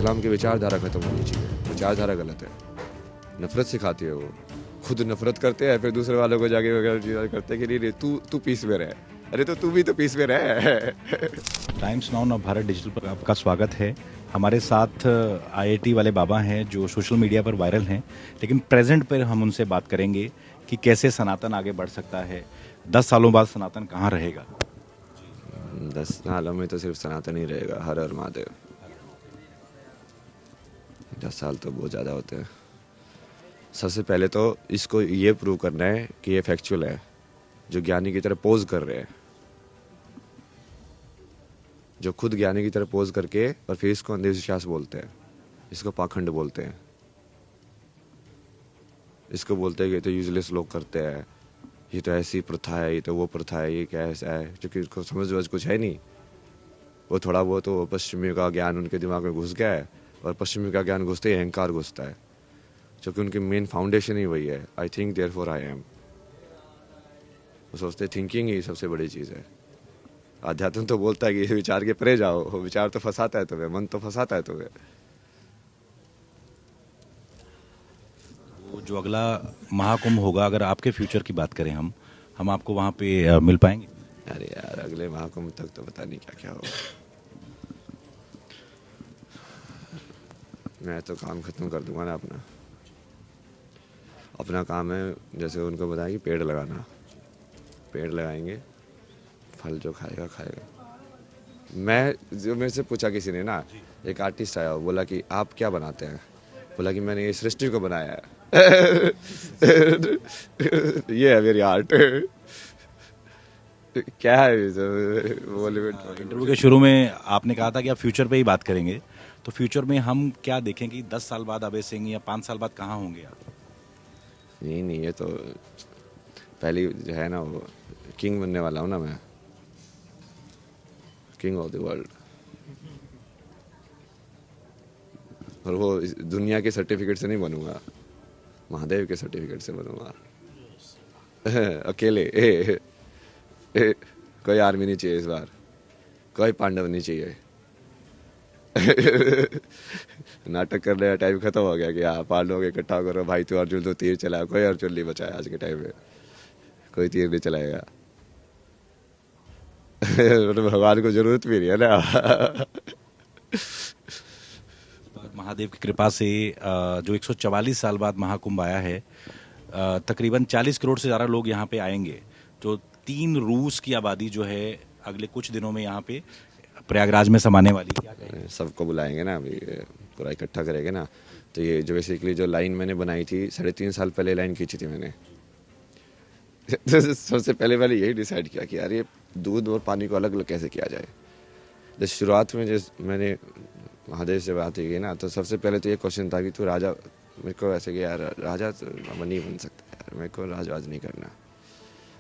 इस्लाम की विचारधारा खत्म होनी चाहिए। विचारधारा गलत है, नफरत सिखाती है वो। खुद नफरत करते हैं, फिर दूसरे वालों को जाके वगैरह चीज़ें करते हैं कि नहीं तू तू पीस में रह। अरे तो तू भी तो पीस में रह। टाइम्स नाउ और भारत डिजिटल पर आपका स्वागत है। हमारे साथ आईआईटी वाले बाबा हैं जो सोशल मीडिया पर वायरल हैं, लेकिन प्रेजेंट पर हम उनसे बात करेंगे कि कैसे सनातन आगे बढ़ सकता है। 10 सालों बाद सनातन कहाँ रहेगा। 10 सालों में तो सिर्फ सनातन ही रहेगा। हर हर महादेव। 10 साल तो बहुत ज़्यादा होते हैं। सबसे पहले तो इसको ये प्रूव करना है कि ये फैक्चुअल है। जो ज्ञानी की तरह पोज कर रहे हैं, जो खुद ज्ञानी की तरह पोज करके और फिर इसको अंधविश्वास बोलते हैं, इसको पाखंड बोलते हैं, इसको बोलते हैं कि ये तो यूजलेस लोग करते हैं, ये तो ऐसी प्रथा है, ये तो वो प्रथा है, ये क्या ऐसा है, क्योंकि उसको समझ वज कुछ है नहीं। वो थोड़ा बहुत तो पश्चिमी का ज्ञान उनके दिमाग में घुस गया है, और पश्चिमी का ज्ञान घुसते ही अहंकार घुसता है, क्योंकि उनकी मेन फाउंडेशन ही वही है। I think therefore I am. वो सोचते थिंकिंग ही सबसे बड़ी चीज़ है। आध्यात्म तो बोलता है कि विचार के परे जाओ, विचार तो फंसाता है तुम्हें, मन तो फंसाता है तुम्हें। वो जो अगला महाकुंभ होगा, अगर आपके फ्यूचर की बात करें हम आपको वहाँ पे मिल पाएंगे। अरे यार, अगले महाकुंभ तक तो पता नहीं क्या क्या होगा। मैं तो काम खत्म कर दूंगा ना अपना। अपना काम है, जैसे उनको बताया कि पेड़ लगाना, पेड़ लगाएंगे, फल जो खाएगा खाएगा। मैं जो मेरे से पूछा किसी ने ना, एक आर्टिस्ट आया, वो बोला कि आप क्या बनाते हैं। बोला कि मैंने ये सृष्टि को बनाया है। ये है मेरी आर्ट। क्या है ये सब बॉलीवुड। इंटरव्यू के शुरू में आपने कहा था कि आप फ्यूचर पे ही बात करेंगे, तो फ्यूचर में हम क्या देखें कि 10 साल बाद अभय सिंह या 5 साल बाद कहाँ होंगे आप। नहीं नहीं, ये तो पहली जो है ना, वो किंग बनने वाला हूँ ना मैं, किंग ऑफ द वर्ल्ड। और वो इस दुनिया के सर्टिफिकेट से नहीं बनूंगा, महादेव के सर्टिफिकेट से बनूंगा। अकेले कोई आर्मी नहीं चाहिए इस बार, कोई पांडव नहीं चाहिए। नाटक करने का टाइम खत्म हो गया कि हाँ पांडवों को इकट्ठा करो भाई, तू अर्जुन तो तीर चलाया, कोई अर्जुन नहीं बचा है आज के टाइम में, कोई तीर नहीं चलाएगा। मतलब भगवान को जरूरत भी नहीं है ना। महादेव की कृपा से जो 144 साल बाद महाकुंभ आया है, तकरीबन 40 करोड़ से ज़्यादा लोग यहाँ पे आएंगे। जो 3 रूस की आबादी जो है अगले कुछ दिनों में यहाँ पे प्रयागराज में समाने वाली है। क्या कहेंगे। सबको बुलाएंगे ना अभी, पूरा इकट्ठा करेंगे ना। तो ये जो बेसिकली जो लाइन मैंने बनाई थी 3.5 साल पहले लाइन खींची थी मैंने। तो सबसे पहले मैंने यही डिसाइड किया कि यार ये दूध और पानी को अलग अलग कैसे किया जाए। जब शुरुआत में जिस मैंने महादेव से बात की ना, तो सबसे पहले तो ये क्वेश्चन था कि तू राजा, मेरे को ऐसे कि यार राजा तो नहीं बन सकता यार, मेरे को राजवाज नहीं करना।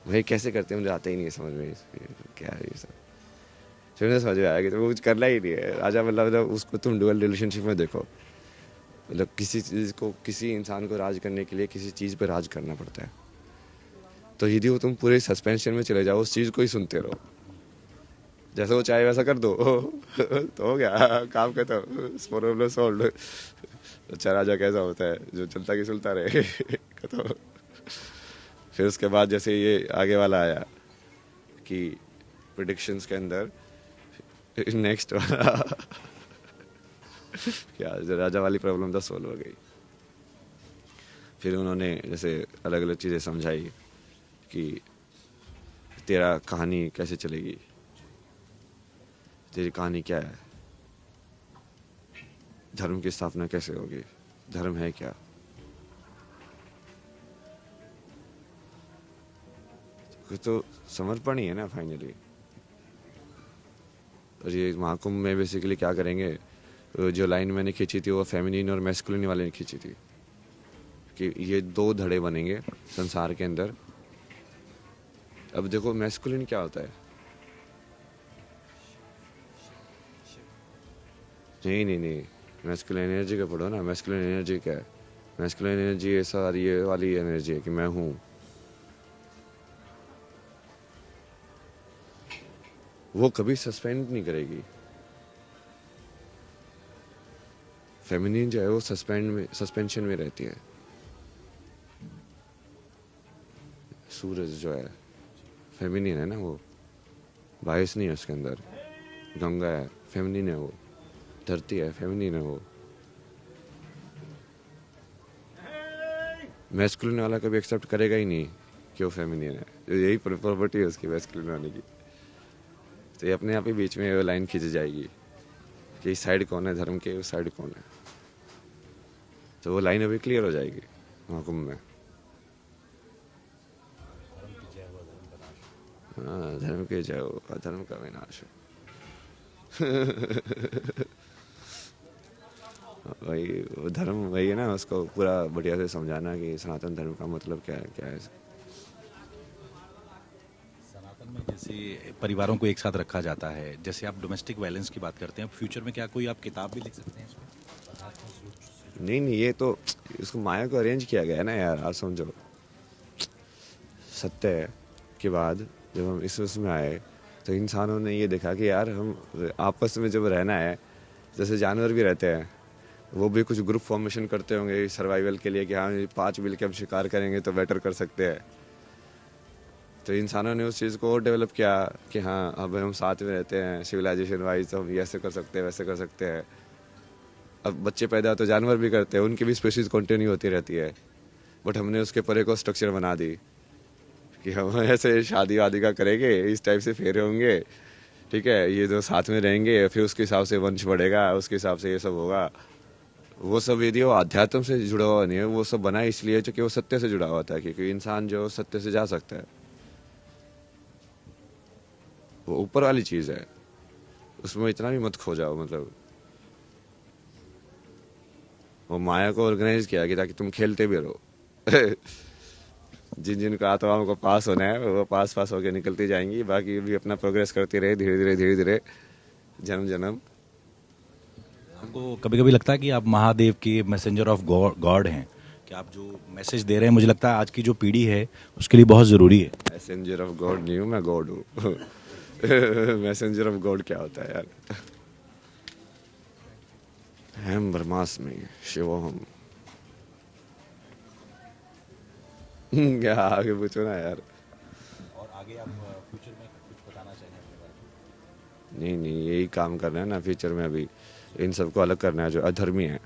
भाई कैसे करते हैं मुझे आता ही नहीं है समझ में, क्या है ये सब। फिर मुझे समझ में आया कि तो कुछ करना ही नहीं है। राजा मतलब उसको तुम डुअल रिलेशनशिप में देखो, मतलब किसी चीज़ को, किसी इंसान को राज करने के लिए किसी चीज़ पर राज करना पड़ता है। तो यदि वो तुम पूरे सस्पेंशन में चले जाओ, उस चीज़ को ही सुनते रहो, जैसा वो चाहे वैसा कर दो, तो हो गया काम खत्म, प्रॉब्लम सॉल्व। अच्छा राजा कैसा होता है, जो चलता कि सुलता रहे। खत्म। फिर उसके बाद जैसे ये आगे वाला आया कि प्रिडिक्शंस के अंदर नेक्स्ट वाला क्या, जो राजा वाली प्रॉब्लम तो सॉल्व हो गई। फिर उन्होंने जैसे अलग अलग चीज़ें समझाई कि तेरा कहानी कैसे चलेगी, तेरी कहानी क्या है, धर्म की स्थापना कैसे होगी, धर्म है क्या। तो समर्पण ही है ना फाइनली। और ये महाकुंभ में बेसिकली क्या करेंगे, जो लाइन मैंने खींची थी वो फेमिनिन और मैस्कुलिन वाले ने खींची थी कि ये 2 धड़े बनेंगे संसार के अंदर। अब देखो मैस्कुलिन क्या होता है। नहीं नहीं नहीं, मैस्कुलिन एनर्जी का पढ़ो ना। मैस्कुलिन एनर्जी क्या है, मैस्कुलिन एनर्जी ऐसा ये वाली एनर्जी है कि मैं हूँ। वो कभी सस्पेंड नहीं करेगी। फेमिनिन जो है वो सस्पेंशन में रहती है। सूरज जो है फेमिनिन है ना, वो बायस नहीं है उसके अंदर। गंगा है फेमिनिन है वो, धरती है फेमिनिन है वो। मैस्कुलिन वाला कभी एक्सेप्ट करेगा ही नहीं कि वो फेमिनिन है, यही प्रॉपर्टी है उसकी मैस्कुलिन होने की। तो ये अपने आप ही बीच में वो लाइन खींच जाएगी कि इस साइड कौन है धर्म के, उस साइड कौन है। तो वो लाइन अभी क्लियर हो जाएगी महाकुंभ में। हाँ, धर्म के जय हो, अधर्म का विनाश हो। वही वो धर्म वही है ना, उसको पूरा बढ़िया से समझाना कि सनातन धर्म का मतलब क्या है। सनातन में जैसे परिवारों को एक साथ रखा जाता है, जैसे आप डोमेस्टिक वायलेंस की बात करते हैं, फ्यूचर में क्या कोई आप किताब भी लिख सकते हैं इसमें? नहीं, ये तो इसको माया को अरेंज किया गया है ना यार, आप समझो। सत्य के बाद जब हम इस उसमें आए तो इंसानों ने ये देखा कि यार हम आपस में जब रहना है, जैसे जानवर भी रहते हैं, वो भी कुछ ग्रुप फॉर्मेशन करते होंगे सर्वाइवल के लिए कि हाँ 5 मिल के हम शिकार करेंगे तो बेटर कर सकते हैं। तो इंसानों ने उस चीज़ को और डेवलप किया कि हाँ अब हम साथ में रहते हैं, सिविलाइजेशन वाइज तो हम ये ऐसे कर सकते हैं वैसे कर सकते हैं। अब बच्चे पैदा तो जानवर भी करते हैं, उनकी भी स्पेशीज कंटिन्यू होती रहती है। बट हमने उसके परे को स्ट्रक्चर बना दी कि हम ऐसे शादी वादी का करेंगे, इस टाइप से फेरे होंगे, ठीक है, ये जो साथ में रहेंगे, फिर उसके हिसाब से वंश बढ़ेगा, उसके हिसाब से ये सब होगा। वो सब यदि वो अध्यात्म से जुड़ा हुआ नहीं है, वो सब बना इसलिए क्योंकि वो सत्य से जुड़ा हुआ था, क्योंकि इंसान जो सत्य से जा सकता है, वो ऊपर वाली चीज़ है, उसमें इतना भी मत खो जाओ। मतलब वो माया को ऑर्गेनाइज किया कि ताकि तुम खेलते भी रहो। जिन जिन का आत्माओं को पास होना है वो पास होकर निकलती जाएंगी, बाकी भी अपना प्रोग्रेस करती रहे धीरे धीरे जन्म जन्म। आपको कभी कभी लगता है कि आप महादेव के मैसेंजर ऑफ गॉड हैं, कि आप जो मैसेज दे रहे हैं, मुझे लगता है आज की जो पीढ़ी है उसके लिए बहुत ज़रूरी है? मैसेंजर ऑफ गॉड नहीं हूँ मैं, गॉड हूँ। मैसेंजर ऑफ गॉड क्या होता है यार? हम ब्रह्मास्मि शिवोहम। क्या आगे पूछो ना यार। और आगे आप फ्यूचर में कुछ बताना चाहेंगे अपने बारे में? नहीं, यही काम करना है ना फ्यूचर में। अभी इन सबको अलग करना है जो अधर्मी है।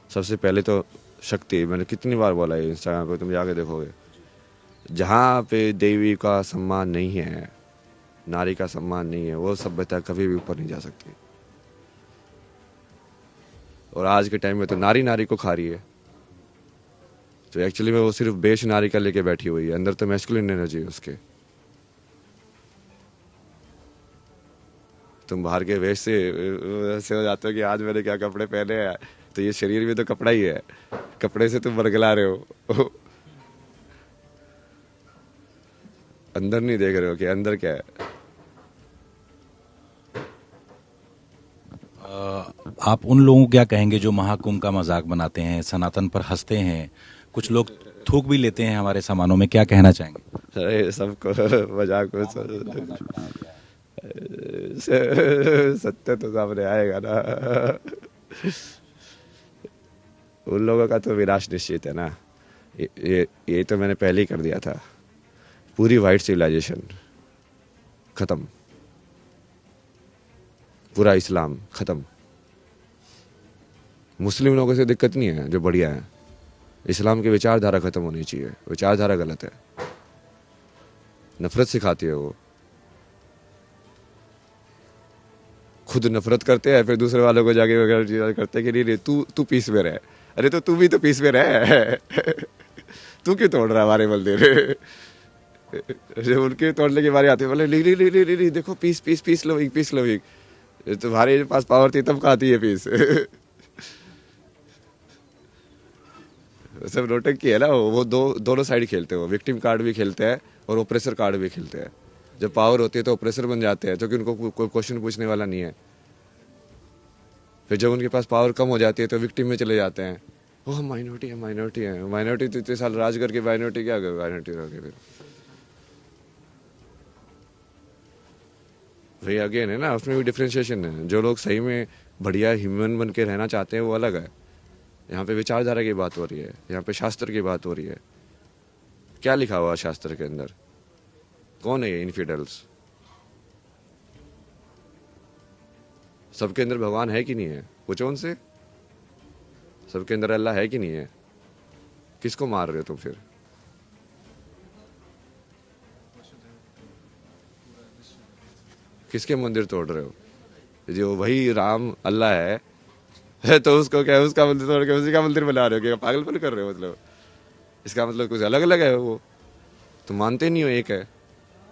सबसे पहले तो शक्ति, मैंने कितनी बार बोला है इंस्टाग्राम पे, तुम जाके देखोगे, जहाँ पे देवी का सम्मान नहीं है, नारी का सम्मान नहीं है, वो सभ्यता कभी भी ऊपर नहीं जा सकती। और आज के टाइम में तो नारी नारी को खा रही है, तो एक्चुअली में वो सिर्फ बेश नारी का लेके बैठी हुई है, अंदर तो मैस्कुलिन एनर्जी है उसके। तुम बाहर के वेश से ऐसे हो जाते हो कि आज मैंने क्या कपड़े पहने हैं, तो ये शरीर भी तो कपड़ा ही है, कपड़े से तुम बरगला रहे हो। अंदर नहीं देख रहे हो कि अंदर क्या है। आप उन लोगों को क्या कहेंगे जो महाकुंभ का मजाक बनाते हैं, सनातन पर हंसते हैं, कुछ लोग थूक भी लेते हैं हमारे सामानों में, क्या कहना चाहेंगे? अरे सबको मजाक में सत्य तो सामने आएगा ना। उन लोगों का तो विनाश निश्चित है ना। ये तो मैंने पहले ही कर दिया था। पूरी वाइट सिविलाइजेशन खत्म, पूरा इस्लाम खत्म। मुस्लिम लोगों से दिक्कत नहीं है जो बढ़िया है, इस्लाम की विचारधारा खत्म होनी चाहिए। विचारधारा गलत है, नफरत सिखाती है। वो खुद नफरत करते हैं, फिर दूसरे वालों को जाके वगैरह चीज़ करते हैं कि नहीं तू पीस में रह। अरे तो तू भी तो पीस में रह। तू क्यों तोड़ रहा है हमारे मंदिर? जब उनके तोड़ने की बारी आती है बोले नहीं नहीं नहीं नहीं नहीं, देखो पीस पीस पीस लो पीस लो। तुम्हारे पास पावर थी तब खाती है पीस। सब नोटंकी की है ना वो। दोनों साइड खेलते हैं, वो विक्टिम कार्ड भी खेलते हैं और ओप्रेसर कार्ड भी खेलते हैं। जब पावर होती है तो ओप्रेसर बन जाते हैं, क्योंकि उनको कोई क्वेश्चन पूछने वाला नहीं है। फिर जब उनके पास पावर कम हो जाती है तो विक्टिम में चले जाते हैं। ओ हम माइनॉरिटी है, माइनॉरिटी है, माइनॉरिटी तो इतने साल राज करके माइनॉरिटी क्या माइनॉरिटी रह गए। फिर वही अगेन है ना, उसमें भी डिफ्रेंशिएशन है। जो लोग सही में बढ़िया ह्यूमन बन के रहना चाहते हैं वो अलग है। यहाँ पे विचारधारा की बात हो रही है, यहाँ पे शास्त्र की बात हो रही है। क्या लिखा हुआ है शास्त्र के अंदर? कौन है ये इनफिडल्स? सबके अंदर भगवान है कि नहीं है? पूछो उनसे। सबके अंदर अल्लाह है कि नहीं है? किसको मार रहे हो तुम फिर? किसके मंदिर तोड़ रहे हो? जो वही राम अल्लाह है तो उसको क्या है, उसका मंदिर तोड़ के उसी का मंदिर बना रहे हो? क्या पागलपन कर रहे हो? मतलब इसका मतलब कुछ अलग अलग है वो। तुम मानते नहीं हो एक है।